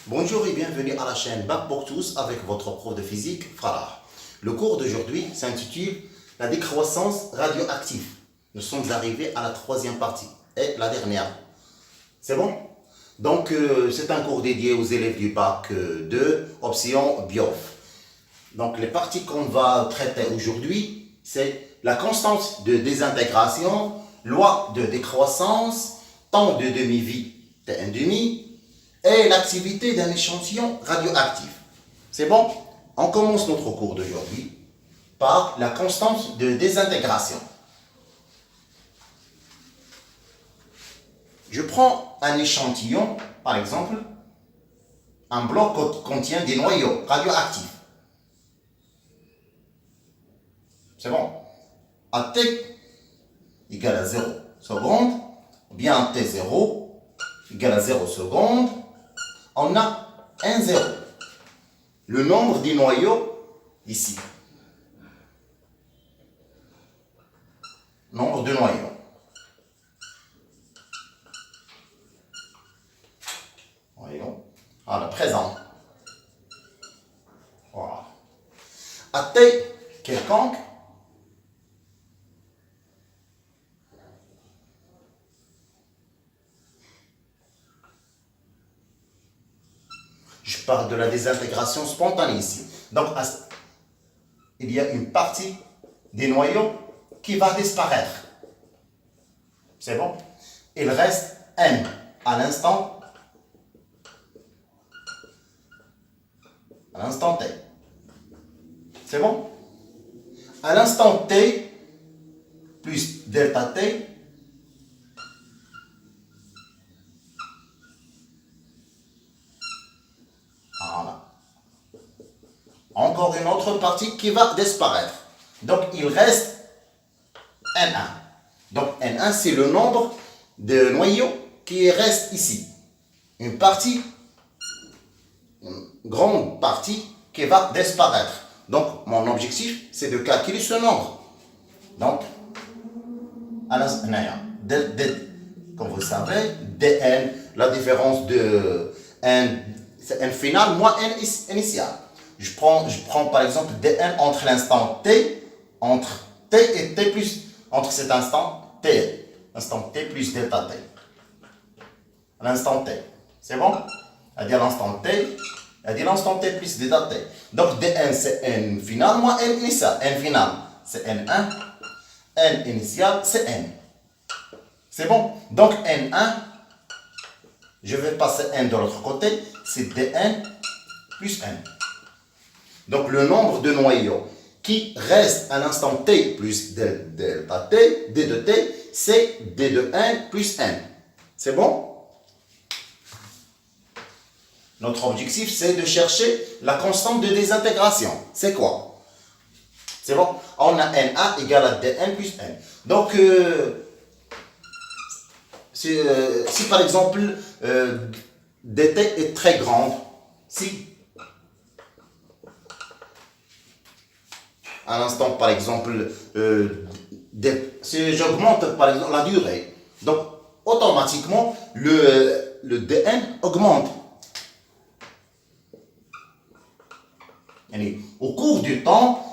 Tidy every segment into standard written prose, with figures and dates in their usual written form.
Bonjour et bienvenue à la chaîne Bac pour tous avec votre prof de physique, Farah. Le cours d'aujourd'hui s'intitule La décroissance radioactive. Nous sommes arrivés à la troisième partie et la dernière. C'est bon? Donc, c'est un cours dédié aux élèves du Bac 2, option BIOF. Donc, les parties qu'on va traiter aujourd'hui, c'est la constante de désintégration, loi de décroissance, temps de demi-vie T1 demi, et l'activité d'un échantillon radioactif. C'est bon? On commence notre cours d'aujourd'hui par la constante de désintégration. Je prends un échantillon, par exemple, un bloc qui contient des noyaux radioactifs. C'est bon? À T égale à 0 secondes, ou bien à T0 égale à 0 secondes, on a un 0. Le nombre des noyaux ici. Nombre de noyaux. Noyaux. Voilà, présent. Voilà. À T quelconque, je parle de la désintégration spontanée ici. Donc, il y a une partie des noyaux qui va disparaître. C'est bon? Il reste N à l'instant T. C'est bon? À l'instant T plus delta T, voilà. Encore une autre partie qui va disparaître. Donc, il reste N1. Donc, N1, c'est le nombre de noyaux qui reste ici. Une grande partie qui va disparaître. Donc, mon objectif, c'est de calculer ce nombre. Donc, comme vous savez, dn, la différence de n, c'est n final moins n initial. Je prends par exemple dn entre l'instant t, entre t et t plus, entre cet instant t, l'instant t plus delta t. L'instant t, c'est bon? C'est-à-dire l'instant t, c'est-à-dire l'instant t plus delta t. Donc dn c'est n final moins n initial. N final c'est n1, n initial c'est n. C'est bon? Donc n1, je vais passer n de l'autre côté, c'est dn plus n. Donc le nombre de noyaux qui reste à l'instant t plus delta t, d de t, c'est d de n plus n. C'est bon? Notre objectif, c'est de chercher la constante de désintégration. C'est quoi? C'est bon? On a Na égale à dn plus n. Donc, si par exemple, dt est très grande, si à l'instant, par exemple, si j'augmente par exemple la durée, donc automatiquement, le dn augmente. Au cours du temps,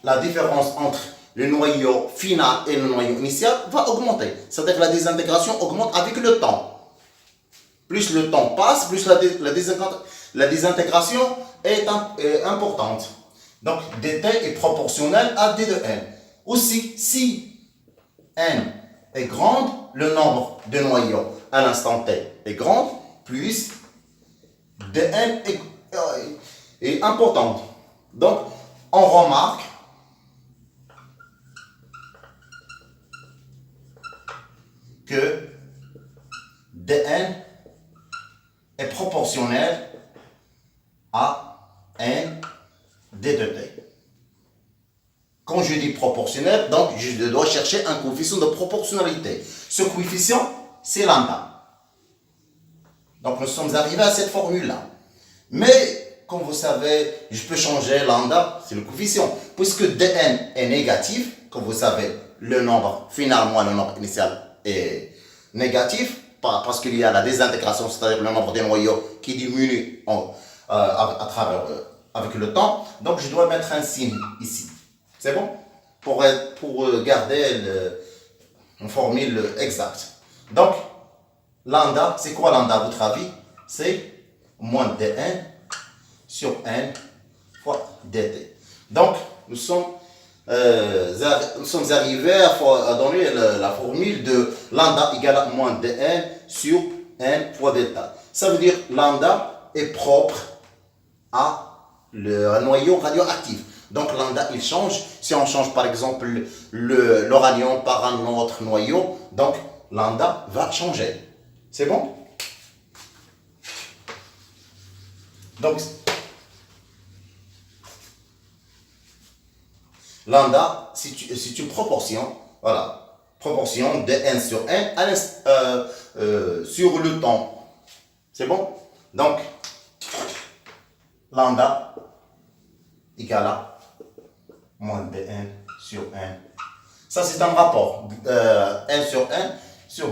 la différence entre le noyau final et le noyau initial va augmenter. C'est-à-dire que la désintégration augmente avec le temps. Plus le temps passe, plus la désintégration est importante. Donc, dt est proportionnel à d de n. Aussi, si n est grande, le nombre de noyaux à l'instant t est grand, plus dn est importante. Donc, on remarque que dn est proportionnel à n d de t. Quand je dis proportionnel, donc je dois chercher un coefficient de proportionnalité. Ce coefficient, c'est lambda. Donc nous sommes arrivés à cette formule-là. Mais comme vous savez, je peux changer lambda, c'est le coefficient. Puisque dn est négatif, comme vous savez, le nombre final moins le nombre initial est négatif, parce qu'il y a la désintégration, c'est-à-dire le nombre des noyaux qui diminue à travers, avec le temps. Donc je dois mettre un signe ici. C'est bon? Pour garder une formule exacte. Donc, lambda, c'est quoi lambda à votre avis? C'est moins d1 sur n fois dt. Donc, nous sommes arrivés à donner la formule de lambda égale à moins d1 sur n fois delta. Ça veut dire lambda est propre à le noyau radioactif. Donc lambda il change. Si on change par exemple l'uranium par un autre noyau, donc lambda va changer. C'est bon? Donc lambda, c'est une proportion, voilà, proportion de n sur n sur le temps. C'est bon? Donc lambda égale à moins de n sur n. Ça, c'est un rapport. N sur n sur.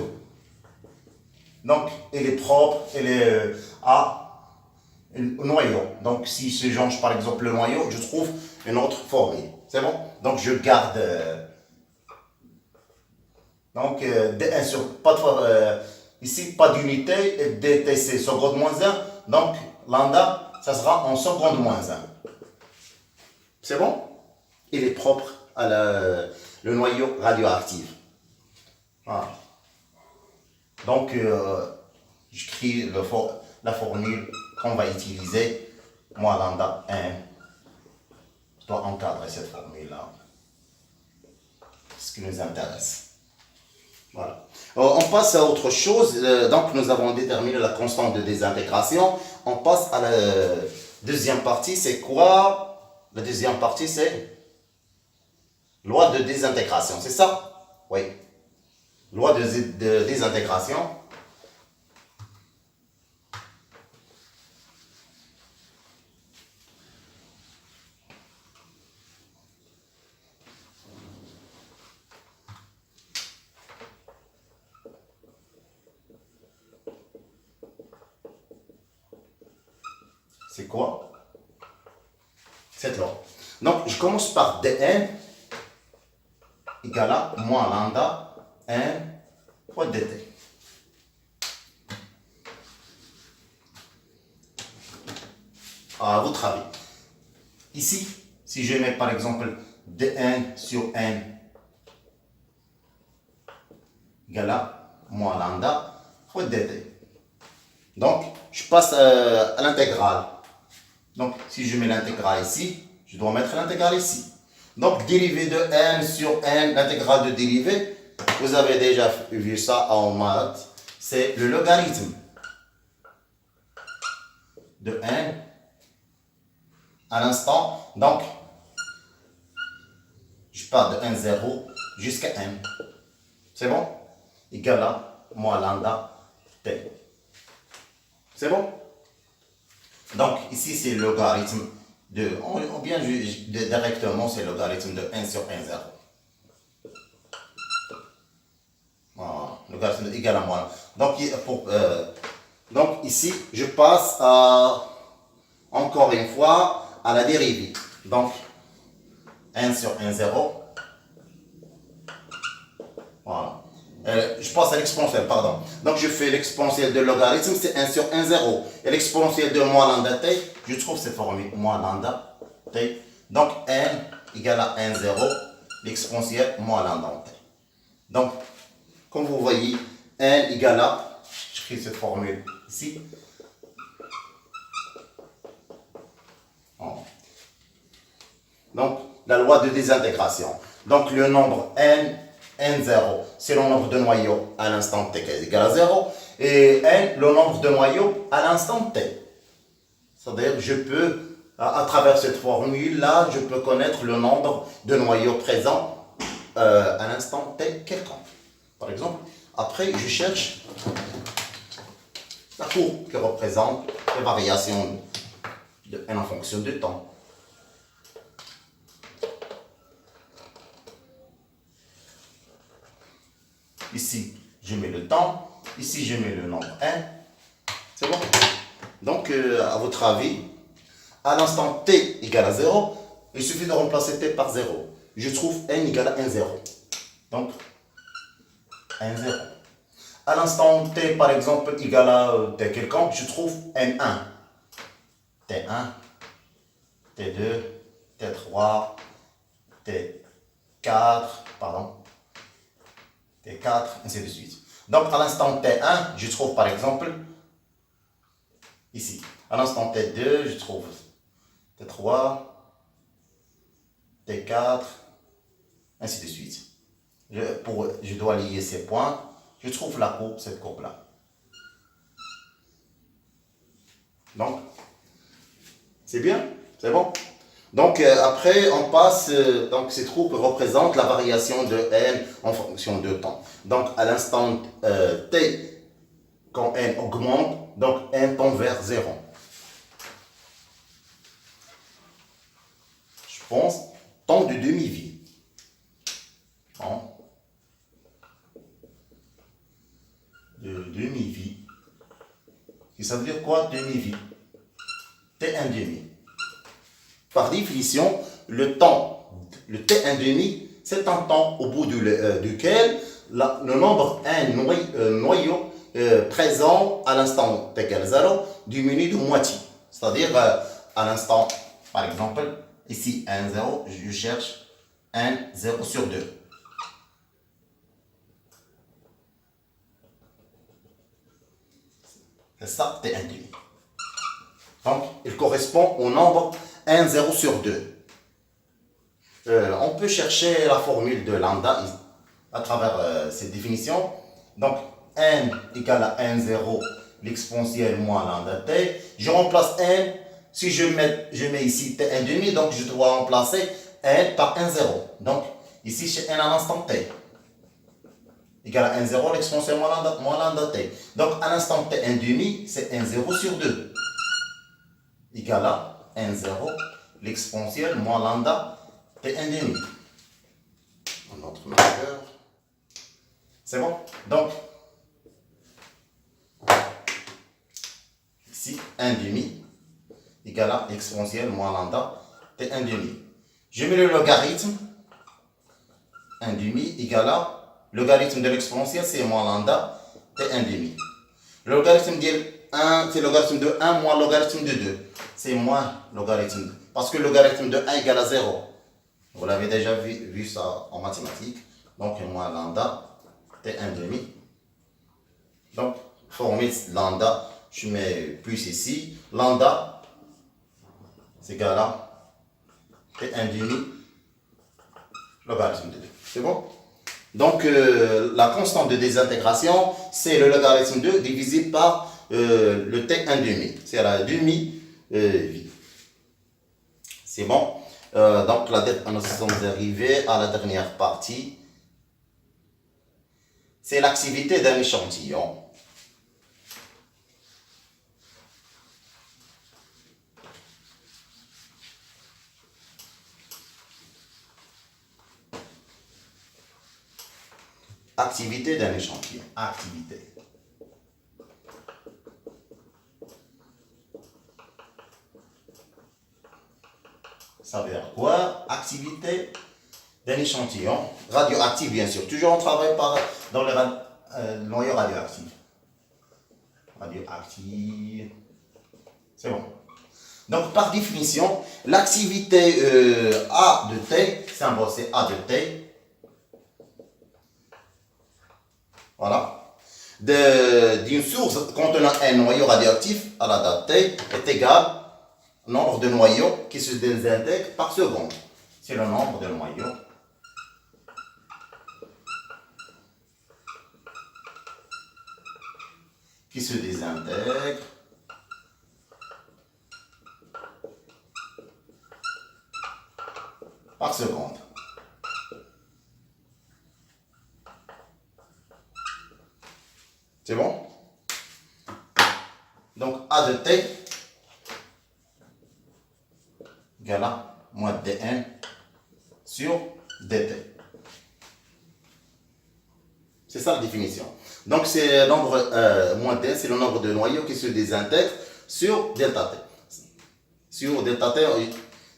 Donc, il est propre, il est à un noyau. Donc, si je change par exemple le noyau, je trouve une autre formule. C'est bon? Donc, je garde. Donc, dn sur. Pas de, ici, pas d'unité. Et dt, c'est seconde moins 1. Donc, lambda, ça sera en seconde moins 1. C'est bon? Il est propre à le noyau radioactif. Voilà. Donc, j'écris la formule qu'on va utiliser. Moi, lambda 1. Je dois encadrer cette formule-là. Ce qui nous intéresse. Voilà. On passe à autre chose. Donc, nous avons déterminé la constante de désintégration. On passe à la deuxième partie. C'est quoi? La deuxième partie, c'est loi de désintégration, c'est ça? Oui. Loi de désintégration. C'est quoi? Cette loi. Donc, je commence par dn égale à moins lambda n fois dt. À votre avis. Ici, si je mets par exemple dn sur n égale à moins lambda fois dt. Donc, je passe à l'intégrale. Donc, si je mets l'intégrale ici, je dois mettre l'intégrale ici. Donc, dérivée de n sur n, l'intégrale de dérivée, vous avez déjà vu ça en maths, c'est le logarithme de n à l'instant. Donc, je pars de n 0 jusqu'à n. C'est bon? Égal à moins lambda t. C'est bon? Donc, ici, c'est le logarithme de, ou bien directement, c'est le logarithme de n sur n 0. Voilà, logarithme de égal à moins. Donc, ici, je passe encore une fois à la dérivée. Donc, n sur n 0. Voilà. Je passe à l'exponentielle, pardon. Donc, je fais l'exponentielle de logarithme, c'est 1 sur 1, 0. Et l'exponentielle de moins lambda t, je trouve cette formule, moins lambda t. Donc, n égale à 1, 0, l'exponentielle moins lambda t. Donc, comme vous voyez, n égale à, j'écris cette formule ici. Donc, la loi de désintégration. Donc, le nombre n0, c'est le nombre de noyaux à l'instant t qui est égal à 0. Et n, le nombre de noyaux à l'instant t. C'est-à-dire, je peux, à travers cette formule-là, je peux connaître le nombre de noyaux présents à l'instant t quelconque. Par exemple, après, je cherche la courbe qui représente les variations de n en fonction du temps. Ici, je mets le temps. Ici, je mets le nombre n. C'est bon? Donc, à votre avis, à l'instant t égale à 0, il suffit de remplacer t par 0. Je trouve n égale à 1, 0. Donc, 1, 0. À l'instant t, par exemple, égale à t quelconque, je trouve n1. T1, T2, T3, T4, pardon, T4, ainsi de suite. Donc, à l'instant T1, je trouve par exemple, ici. À l'instant T2, je trouve T3, T4, ainsi de suite. Je dois lier ces points. Je trouve la courbe, cette courbe-là. Donc, c'est bien? C'est bon? Donc, après, on passe, donc ces courbes représentent la variation de n en fonction de temps. Donc, à l'instant t, quand n augmente, donc n tend vers 0. Je pense, temps de demi-vie. Temps de demi-vie. Et ça veut dire quoi, demi-vie? T1 demi. Par définition, le temps, le T1 demi, c'est un temps au bout duquel le nombre n noyaux présent à l'instant t égale 0 diminue de moitié. C'est-à-dire, à l'instant, par exemple, ici n 0, je cherche n 0 sur 2. C'est ça, T1 demi. Donc, il correspond au nombre 1, 0 sur 2. On peut chercher la formule de lambda à travers cette définition. Donc, n égale à 1, 0, l'exponentielle moins lambda t. Je remplace n, si je mets ici t1 demi, donc je dois remplacer n par 1, 0. Donc, ici, chez n à l'instant t égale à 1, 0, l'exponentielle moins lambda t. Donc, à l'instant t1 demi, c'est 1, 0 sur 2. Égale à 1, 0, l'exponentielle moins lambda T1 demi. Notre marqueur. C'est bon? Donc, ici, 1 demi égale à exponentielle moins lambda T1 demi. Je mets le logarithme. 1 demi égale à logarithme de l'exponentielle, c'est moins lambda T1 demi. Le logarithme de 1, c'est logarithme de 1 moins logarithme de 2. C'est moins logarithme. Parce que le logarithme de 1 égale à 0. Vous l'avez déjà vu ça en mathématiques. Donc, moins lambda, T1 demi. Donc, formule lambda, je mets plus ici. Lambda, c'est égal à T1 demi, logarithme de 2. C'est bon? Donc, la constante de désintégration, c'est le logarithme 2 divisé par le T1 demi. C'est la demi-vie. C'est bon? Donc, nous sommes arrivés à la dernière partie. C'est l'activité d'un échantillon. Activité d'un échantillon. Activité. Ça veut dire quoi? Activité d'un échantillon radioactif, bien sûr. Toujours on travaille dans les noyaux radioactifs. Radioactif. C'est bon. Donc, par définition, l'activité A de T, symbole c'est A de T. Voilà. D'une source contenant un noyau radioactif à la date T est égal au nombre de noyaux qui se désintègrent par seconde. C'est le nombre de noyaux qui se désintègrent par seconde. C'est bon? Donc, A de T égale à moins dn sur dt. C'est ça la définition. Donc c'est le nombre moins t, c'est le nombre de noyaux qui se désintègrent sur delta t. Sur delta t,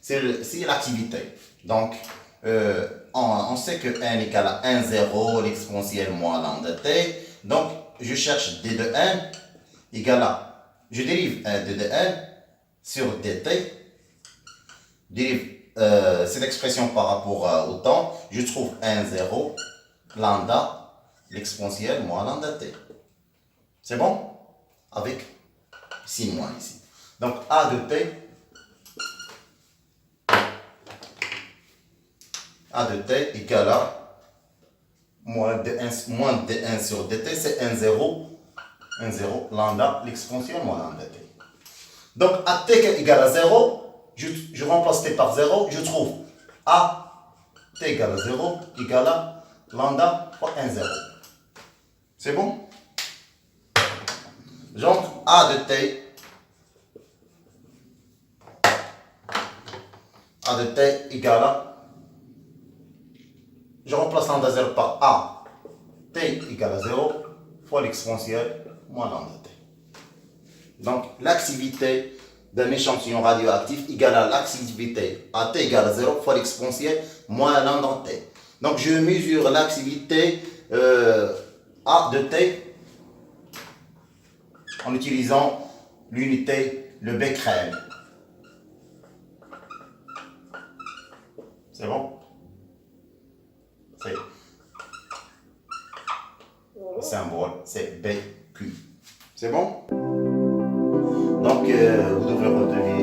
c'est l'activité. Donc on sait que n égale à 1, 0, l'exponentielle moins lambda t. Donc je cherche d de n égale à, je dérive d de n sur dt, dérive cette expression par rapport au temps, je trouve 1, 0, lambda, l'exponentielle moins lambda t. C'est bon? Avec 6 moins ici. Donc a de t, égale à moins d1 sur dt, c'est 1, 0, lambda, l'exponentielle moins lambda t. Donc à t égale à 0, je remplace t par 0, je trouve a t égale à 0 égale à lambda fois 1, 0. C'est bon? Donc a de t égale à, je remplace lambda 0 par a, t égale à 0 fois l'exponentielle moins lambda t. Donc l'activité d'un échantillon radioactif égale à l'activité AT égale à 0 fois l'exponentielle moins lambda t. Donc je mesure l'activité A de t en utilisant l'unité, le becquerel. C'est bon? C'est le symbole, c'est BQ. C'est bon? Donc vous devrez retenir